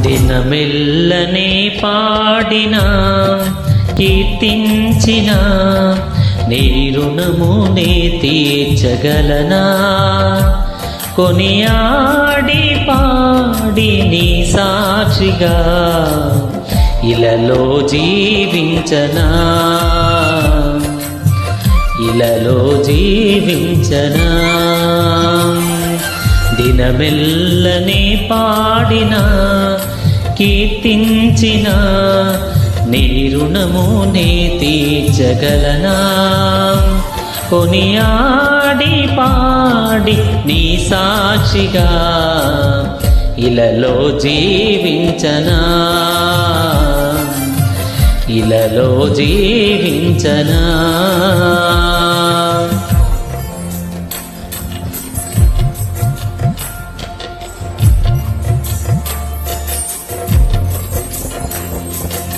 దినమెల్లనే పాడినా కీర్తించినా నీ రుణమునే తీర్చగలనా కొనియాడి పాడి నీ సాక్షిగా ఇలలో జీవించనా ఇలలో జీవించనా దినమెల్లనే పాడినా కీర్తించినా నీ రుణమునే తీర్చగలనా కొనియాడి పాడి నీ సాక్షిగా ఇలలో జీవించనా ఇలలో జీవించనా